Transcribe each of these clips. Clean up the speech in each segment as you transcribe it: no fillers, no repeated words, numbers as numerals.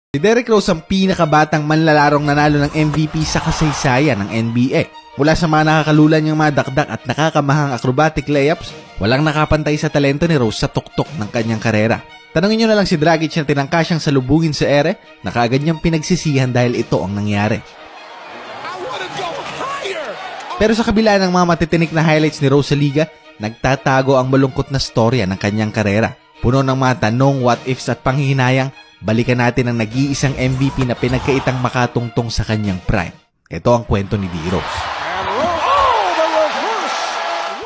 Si Derrick Rose ang pinakabatang manlalarong nanalo ng MVP sa kasaysayan ng NBA. Mula sa mga nakakalulan niyang mga dakdak at nakakamahang acrobatic layups, walang nakapantay sa talento ni Rose sa tuktok ng kanyang karera. Tanungin niyo na lang si Dragic na tinangka siyang salubugin sa ere na kaagad niyang pinagsisihan dahil ito ang nangyari. Pero sa kabila ng mga matitinik na highlights ni Rose sa liga, nagtatago ang malungkot na storya ng kanyang karera. Puno ng mga tanong, what ifs at panghihinayang, balikan natin ang nag-iisang MVP na pinagkaitang makatungtong sa kanyang prime. Ito ang kwento ni D. Rose.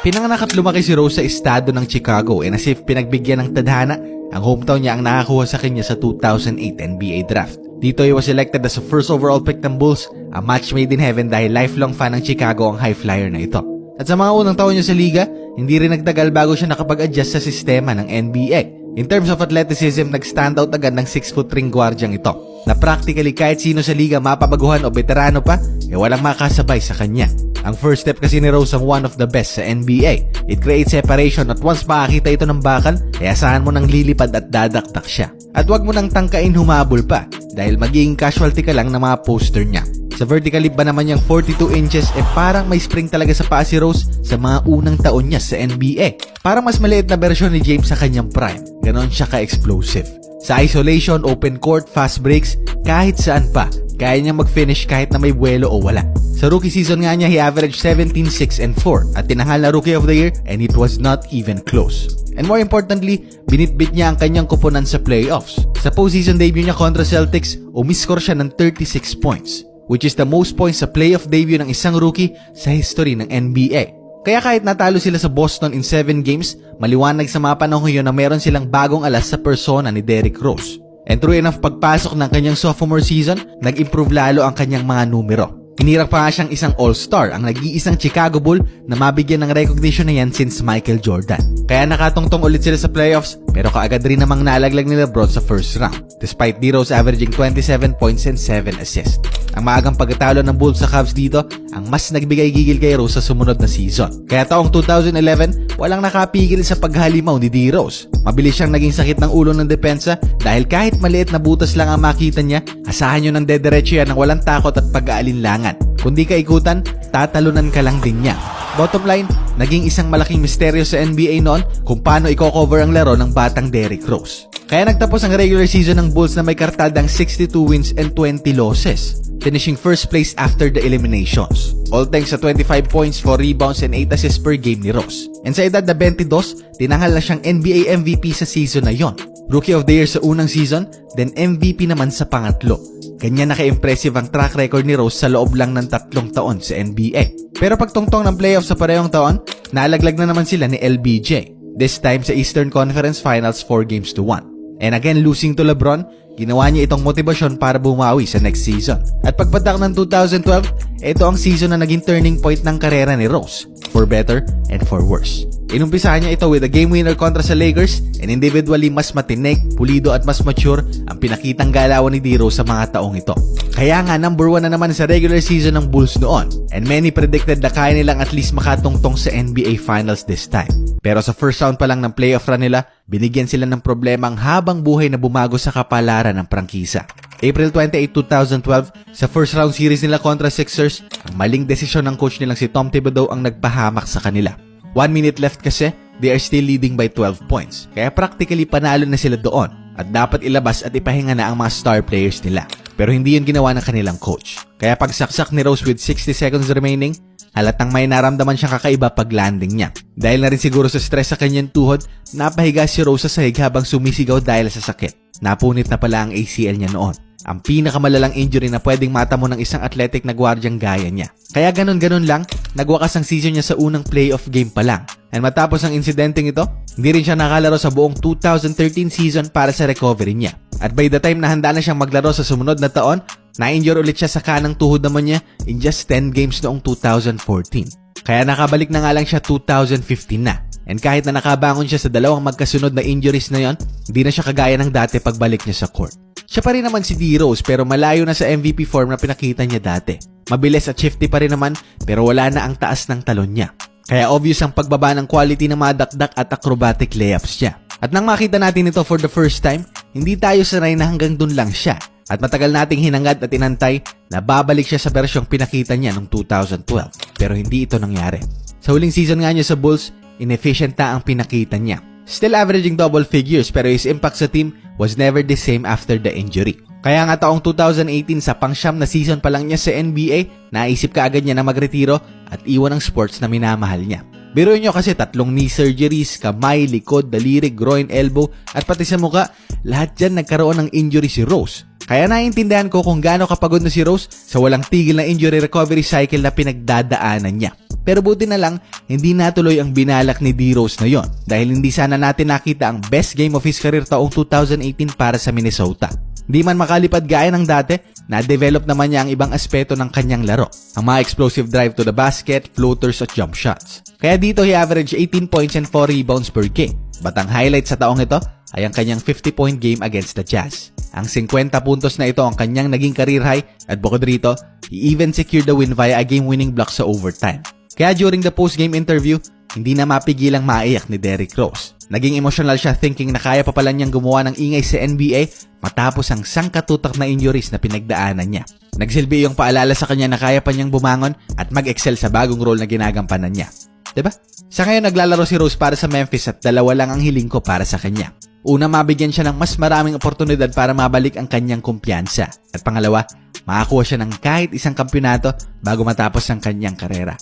Pinanganak at lumaki si Rose sa estado ng Chicago and as if pinagbigyan ng tadhana, ang hometown niya ang nakakuha sa kanya sa 2008 NBA draft. Dito he was selected as the first overall pick ng Bulls, a match made in heaven dahil lifelong fan ng Chicago ang high flyer na ito. At sa mga unang taon niya sa liga, hindi rin nagtagal bago siya nakapag-adjust sa sistema ng NBA. In terms of athleticism, nag-stand out agad ng 6-foot ring guardiang ito, na practically kahit sino sa liga mapabaguhan o veterano pa, walang makasabay sa kanya. Ang first step kasi ni Rose ang one of the best sa NBA. It creates separation at once makakita ito ng bakal, asahan mo nang lilipad at dadaktak siya. At wag mo nang tangkain humabol pa, dahil magiging casualty ka lang ng mga poster niya. Sa vertical leap ba naman niyang 42 inches, parang may spring talaga sa paa si Rose sa mga unang taon niya sa NBA. Parang mas maliit na bersyon ni James sa kanyang prime. Ganon siya ka-explosive. Sa isolation, open court, fast breaks, kahit saan pa, kaya niya mag-finish kahit na may buwelo o wala. Sa rookie season nga niya, he averaged 17, 6, and 4 at tinahal na Rookie of the Year and it was not even close. And more importantly, binitbit niya ang kanyang kuponan sa playoffs. Sa postseason debut niya kontra Celtics, umiscore siya ng 36 points, which is the most points sa playoff debut ng isang rookie sa history ng NBA. Kaya kahit natalo sila sa Boston in 7 games, maliwanag sa mga panahon yun na meron silang bagong alas sa persona ni Derrick Rose. And true enough, pagpasok ng kanyang sophomore season, nag-improve lalo ang kanyang mga numero. Hinirang pa nga siyang isang all-star, ang nag-iisang Chicago Bull na mabigyan ng recognition na yan since Michael Jordan. Kaya nakatungtong ulit sila sa playoffs, pero kaagad rin namang nalaglag ni LeBron sa first round, despite D. Rose averaging 27 points and 7 assists. Ang maagang pagkatalo ng Bulls sa Cavs dito, ang mas nagbigay gigil kay Rose sa sumunod na season. Kaya taong 2011, walang nakapigil sa paghalimaw ni D. Rose. Mabilis siyang naging sakit ng ulo ng depensa dahil kahit maliit na butas lang ang makita niya, asahan nyo ng dederecho yan ng walang takot at pag-aalinlangan. Kung di ka ikutan, tatalunan ka lang din niya. Bottom line, naging isang malaking misteryo sa NBA noon kung paano i-cover ang laro ng batang Derrick Rose. Kaya nagtapos ang regular season ng Bulls na may kartadang 62 wins and 20 losses, finishing first place after the eliminations. All thanks sa 25 points, 4 rebounds, and 8 assists per game ni Rose. And sa edad na 22, tinanghal na siyang NBA MVP sa season na yon. Rookie of the Year sa unang season, then MVP naman sa pangatlo. Ganyan naka-impressive ang track record ni Rose sa loob lang ng 3 taon sa NBA. Pero pagtungtong ng playoffs sa parehong taon, nalaglag na naman sila ni LBJ. This time sa Eastern Conference Finals 4-1. And again, losing to LeBron, ginawa niya itong motibasyon para bumawi sa next season. At pagpatak ng 2012, ito ang season na naging turning point ng karera ni Rose, for better and for worse. Inumpisahan niya ito with a game winner kontra sa Lakers, and individually mas matinik, pulido at mas mature ang pinakitang galawan ni D. Rose sa mga taong ito. Kaya nga number 1 na naman sa regular season ng Bulls noon, and many predicted na kaya nilang at least makatungtong sa NBA Finals this time. Pero sa first round pa lang ng playoff run nila, binigyan sila ng problema ang habang buhay na bumago sa kapalaran ng prangkisa. April 28, 2012, sa first round series nila kontra Sixers, ang maling desisyon ng coach nilang si Tom Thibodeau ang nagpahamak sa kanila. 1 minute left kasi, they are still leading by 12 points. Kaya practically panalo na sila doon at dapat ilabas at ipahinga na ang mga star players nila. Pero hindi yun ginawa ng kanilang coach. Kaya pagsaksak ni Rose with 60 seconds remaining, halatang may naramdaman siyang kakaiba pag landing niya. Dahil na rin siguro sa stress sa kanyang tuhod, napahiga si Rose sa sahig habang sumisigaw dahil sa sakit. Napunit na pala ang ACL niya noon. Ang pinakamalalang injury na pwedeng matamo ng isang athletic na gwardyang gaya niya. Kaya ganun-ganun lang, nagwakas ang season niya sa unang playoff game pa lang. And matapos ang insidenteng ito, hindi rin siya nakalaro sa buong 2013 season para sa recovery niya. At by the time na handa na siyang maglaro sa sumunod na taon, na-injure ulit siya sa kanang tuhod naman niya in just 10 games noong 2014. Kaya nakabalik na nga lang siya 2015 na. And kahit na nakabangon siya sa dalawang magkasunod na injuries na yon, hindi na siya kagaya ng dati pagbalik niya sa court. Siya pa rin naman si D. Rose pero malayo na sa MVP form na pinakita niya dati. Mabilis at shifty pa rin naman pero wala na ang taas ng talon niya. Kaya obvious ang pagbaba ng quality ng mga dakdak at acrobatic layups niya. At nang makita natin ito for the first time, hindi tayo sanay na hanggang dun lang siya. At matagal nating hinangad at inantay na babalik siya sa bersyong pinakita niya noong 2012. Pero hindi ito nangyari. Sa huling season nga niya sa Bulls, inefficient na ang pinakita niya. Still averaging double figures pero his impact sa team was never the same after the injury. Kaya nga taong 2018 sa pang-siyam na season pa lang niya sa NBA, naisip kaagad niya na magretiro at iwan ang sports na minamahal niya. Biruin nyo kasi 3 knee surgeries, kamay, likod, daliri, groin, elbow at pati sa muka, lahat dyan nagkaroon ng injury si Rose. Kaya naiintindihan ko kung gaano kapagod na si Rose sa walang tigil na injury recovery cycle na pinagdadaanan niya. Pero buti na lang, hindi natuloy ang binalak ni D. Rose na yon dahil hindi sana natin nakita ang best game of his career taong 2018 para sa Minnesota. Di man makalipad gaya ng dati, na-develop naman niya ang ibang aspeto ng kanyang laro. Ang mga explosive drive to the basket, floaters at jump shots. Kaya dito he averaged 18 points and 4 rebounds per game. But ang highlight sa taong ito ay ang kanyang 50-point game against the Jazz. Ang 50 puntos na ito ang kanyang naging career high at bukod rito, he even secured the win via a game-winning block sa overtime. Kaya during the post-game interview, hindi na mapigilang maiyak ni Derrick Rose. Naging emotional siya thinking na kaya pa pala niyang gumawa ng ingay sa NBA matapos ang sangkatutak na injuries na pinagdaanan niya. Nagsilbi yung paalala sa kanya na kaya pa niyang bumangon at mag-excel sa bagong role na ginagampanan niya. Diba? Sa ngayon naglalaro si Rose para sa Memphis at 2 lang ang hiling ko para sa kanya. Una, mabigyan siya ng mas maraming oportunidad para mabalik ang kanyang kumpiyansa. At pangalawa, makakuha siya ng kahit isang kampyonato bago matapos ang kanyang karera.